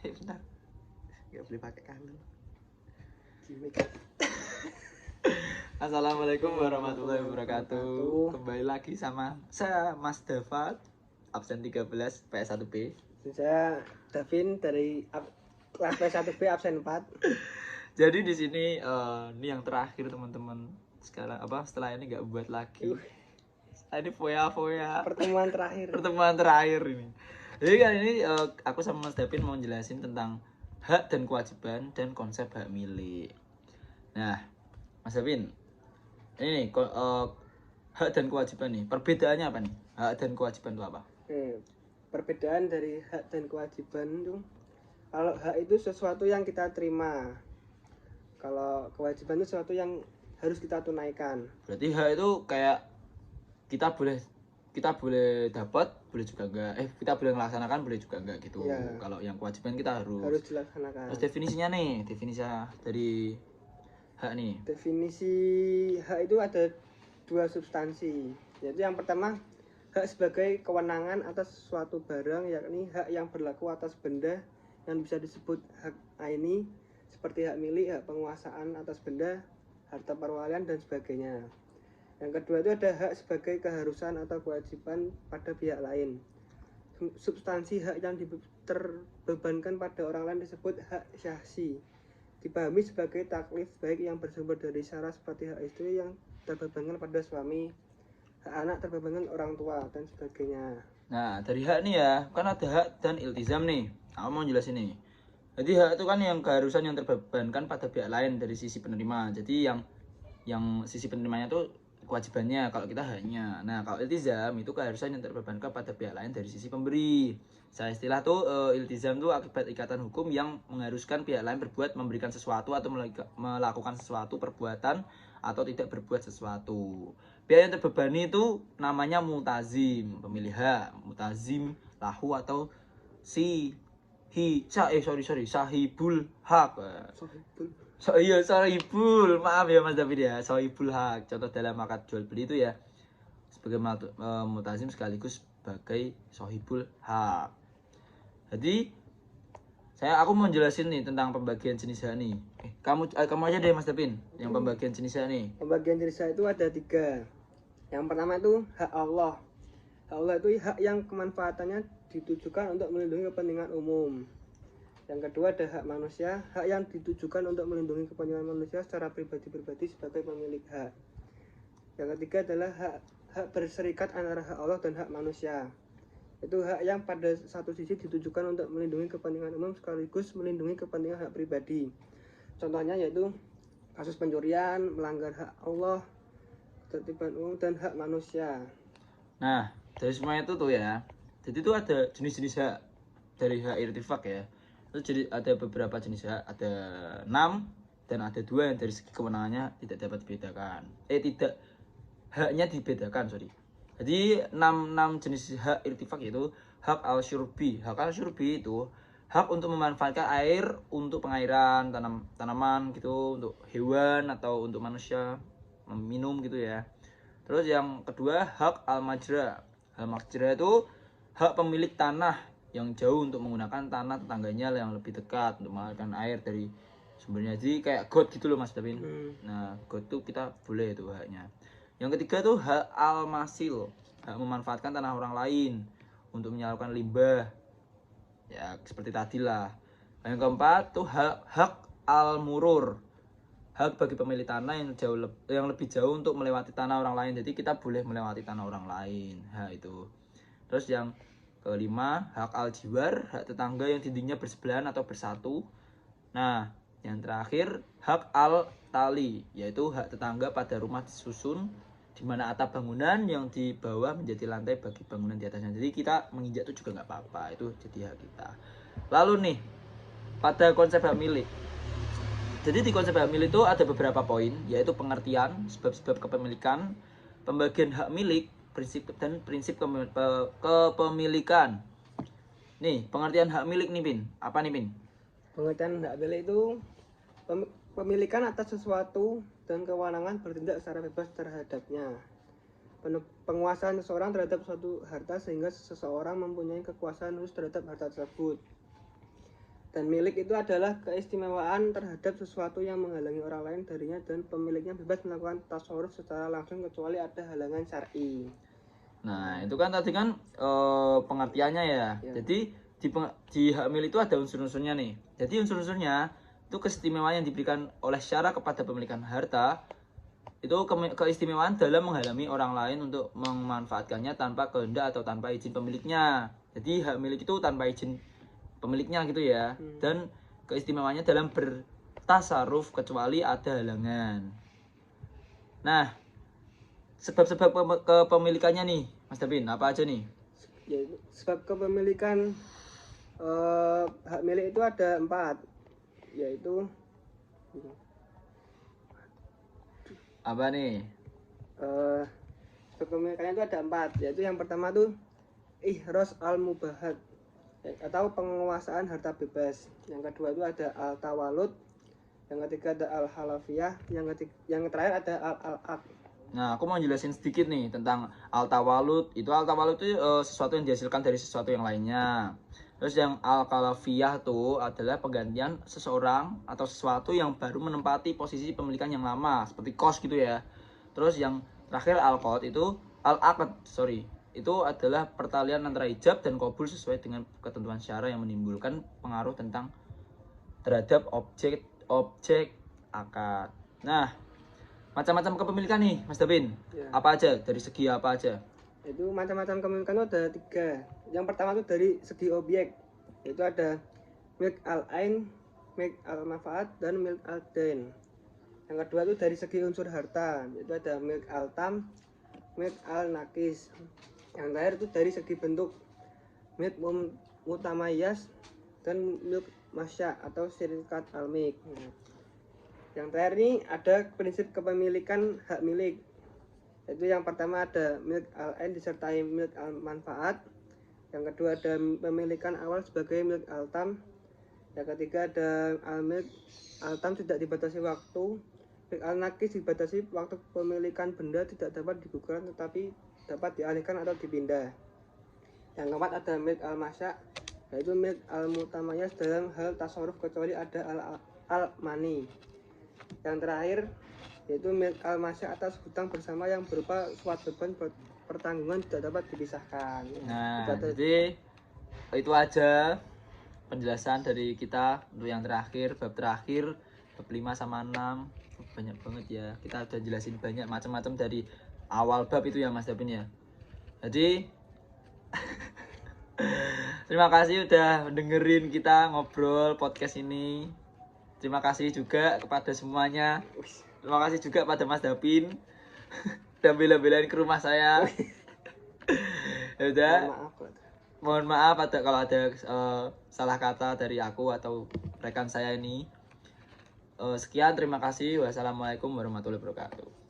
Bentar. Gak boleh pakai kalung. Assalamualaikum warahmatullahi wabarakatuh. Kembali lagi sama saya Mas Davat, absen 13 PS1B. Saya Davin dari kelas PS1B absen 4. Jadi di sini ini yang terakhir teman-teman. Sekarang setelah ini nggak buat lagi. Ini foya-foya. Pertemuan terakhir. Pertemuan terakhir ini. Jadi kali ini aku sama Mas Davin mau jelasin tentang hak dan kewajiban dan konsep hak milik. Nah, Mas Davin, ini nih hak dan kewajiban nih. Perbedaannya apa nih? Hak dan kewajiban itu apa? Perbedaan dari hak dan kewajiban itu, kalau hak itu sesuatu yang kita terima, kalau kewajiban itu sesuatu yang harus kita tunaikan. Berarti hak itu kayak kita boleh dapat, boleh juga enggak. Kita boleh melaksanakan, boleh juga enggak gitu. Ya. Kalau yang kewajiban kita harus dilaksanakan. Terus definisinya nih, definisi dari hak nih. Definisi hak itu ada dua substansi. Yaitu yang pertama, hak sebagai kewenangan atas suatu barang, yakni hak yang berlaku atas benda yang bisa disebut hak aini, seperti hak milik, hak penguasaan atas benda, harta perwalian dan sebagainya. Yang kedua itu ada hak sebagai keharusan atau kewajiban pada pihak lain. Substansi hak yang terbebankan pada orang lain disebut hak syahsi. Dipahami sebagai taklif baik yang bersumber dari syara seperti hak istri yang terbebankan pada suami, hak anak terbebankan orang tua dan sebagainya. Nah, dari hak nih ya, kan ada hak dan iltizam nih. Aku mau jelasin nih. Jadi hak itu kan yang keharusan yang terbebankan pada pihak lain dari sisi penerima. Jadi yang sisi penerimanya tuh kewajibannya, kalau kita haknya. Nah, kalau iltizam itu keharusan yang terbebankan pada pihak lain dari sisi pemberi. Saya istilah tuh iltizam tuh akibat ikatan hukum yang mengharuskan pihak lain berbuat, memberikan sesuatu atau melakukan sesuatu perbuatan atau tidak berbuat sesuatu. Pihak yang terbebani itu namanya multazim, pemilik hak, multazim lahu atau sahibul hak. Sahibul, maaf ya Mas David ya, sahibul hak. Contoh dalam akad jual beli itu ya sebagai multazim sekaligus sebagai sahibul hak. Jadi aku mau jelasin nih tentang pembagian jenis hak nih. Kamu aja deh Mas David yang pembagian jenis hak nih. Pembagian jenis hak itu ada 3. Yang pertama itu hak Allah. Hak Allah itu hak yang kemanfaatannya ditujukan untuk melindungi kepentingan umum. Yang kedua ada hak manusia, hak yang ditujukan untuk melindungi kepentingan manusia secara pribadi-pribadi sebagai pemilik hak. Yang ketiga adalah hak berserikat antara hak Allah dan hak manusia. Itu hak yang pada satu sisi ditujukan untuk melindungi kepentingan umum sekaligus melindungi kepentingan hak pribadi. Contohnya yaitu kasus pencurian, melanggar hak Allah, ketertiban umum dan hak manusia. Nah, dari semua itu tuh ya. Jadi itu ada jenis-jenis hak dari hak irtifak ya. Itu jadi ada beberapa jenis hak, ada 6 dan ada 2 yang dari segi kewenangannya tidak dapat dibedakan. Tidak haknya dibedakan, sorry. Jadi 6 jenis hak irtifak itu hak al-syurbi. Hak al-syurbi itu hak untuk memanfaatkan air untuk pengairan tanaman gitu, untuk hewan atau untuk manusia meminum gitu ya. Terus yang kedua hak al-majra. Al-majra itu hak pemilik tanah yang jauh untuk menggunakan tanah tetangganya yang lebih dekat untuk mengalirkan air dari sumbernya. Jadi kayak got gitu loh Mas Davin. Nah, got tuh kita boleh itu haknya. Yang ketiga tuh hak al-masil, hak memanfaatkan tanah orang lain untuk menyalurkan limbah. Ya, seperti tadi lah. Yang keempat tuh hak al-murur, hak bagi pemilik tanah yang lebih jauh untuk melewati tanah orang lain. Jadi kita boleh melewati tanah orang lain. Hak itu. Terus yang kelima, hak al-jiwar, hak tetangga yang dindingnya bersebelahan atau bersatu. Nah, yang terakhir, hak al-tali, yaitu hak tetangga pada rumah disusun di mana atap bangunan yang di bawah menjadi lantai bagi bangunan di atasnya. Jadi kita menginjak itu juga nggak apa-apa, itu jadi hak kita. Lalu nih, pada konsep hak milik. Jadi di konsep hak milik itu ada beberapa poin, yaitu pengertian, sebab-sebab kepemilikan, pembagian hak milik, prinsip kepemilikan. Nih, pengertian hak milik nih, Pin. Apa nih, Pin? Pengertian hak milik itu pemilikan atas sesuatu dan kewenangan bertindak secara bebas terhadapnya. Penguasaan seseorang terhadap suatu harta sehingga seseorang mempunyai kekuasaan khusus terhadap harta tersebut. Dan milik itu adalah keistimewaan terhadap sesuatu yang menghalangi orang lain darinya dan pemiliknya bebas melakukan tasarruf secara langsung kecuali ada halangan syar'i. Nah, itu kan tadi kan pengertiannya ya. Ya. Jadi di hak milik itu ada unsur-unsurnya nih. Jadi unsur-unsurnya itu keistimewaan yang diberikan oleh syara kepada pemilikan harta. Itu keistimewaan dalam menghalangi orang lain untuk memanfaatkannya tanpa kehendak atau tanpa izin pemiliknya. Jadi hak milik itu tanpa izin pemiliknya gitu ya. Dan keistimewaannya dalam bertasarruf kecuali ada halangan. Nah, sebab-sebab kepemilikannya nih, Mas Davin, apa aja nih? Yaitu sebab kepemilikan hak milik itu ada 4, yaitu Apa nih? sebab kepemilikannya itu ada 4, yaitu yang pertama tuh ihros al-mubahat atau penguasaan harta bebas. Yang kedua itu ada al-tawalud, yang ketiga ada al-halafiyah, yang terakhir ada al-aq. Nah, aku mau jelasin sedikit nih tentang al-tawalud. Itu al-tawalud itu sesuatu yang dihasilkan dari sesuatu yang lainnya. Terus yang al-kalafiyah itu adalah penggantian seseorang atau sesuatu yang baru menempati posisi pemilikan yang lama, seperti kos gitu ya. Terus yang terakhir al-qad itu al-aqd, itu adalah pertalian antara ijab dan qabul sesuai dengan ketentuan syara yang menimbulkan pengaruh terhadap objek akad. Nah, macam-macam kepemilikan nih, Mas Davin. Ya. Apa aja? Dari segi apa aja? Itu macam-macam kepemilikan itu ada 3. Yang pertama itu dari segi objek, yaitu ada milk al-ain, milk al-manfaat, dan milk al-dain. Yang kedua itu dari segi unsur harta, yaitu ada milk al-tam, milk al-nakis. Yang terakhir itu dari segi bentuk, milk mutamayas dan milk masya atau syirikat al-milk. Yang terakhir ini ada prinsip kepemilikan hak milik, yaitu yang pertama ada milk al-ain disertai milk al-manfaat, yang kedua ada pemilikan awal sebagai milk al-tam, yang ketiga ada al-milk al-tam tidak dibatasi waktu, milk al-nakis dibatasi waktu pemilikan benda tidak dapat digugurkan tetapi dapat dialihkan atau dipindah. Yang keempat ada milk al-masya, yaitu milk al-mutamayas dalam hal tasarruf kecuali ada al-mani. Yang terakhir yaitu milk al-masya atas hutang bersama yang berupa suatu beban pertanggungan tidak dapat dipisahkan. Nah, jadi itu aja penjelasan dari kita untuk yang terakhir, bab terakhir, bab 5 sama 6. Banyak banget ya. Kita udah jelasin banyak macam-macam dari awal bab itu ya Mas Davin ya. Jadi terima kasih udah dengerin kita ngobrol podcast ini. Terima kasih juga kepada semuanya. Terima kasih juga pada Mas Davin udah bela-belain ke rumah saya. Ya udah. Mohon maaf kalau ada salah kata dari aku atau rekan saya ini. Sekian, terima kasih. Wassalamualaikum warahmatullahi wabarakatuh.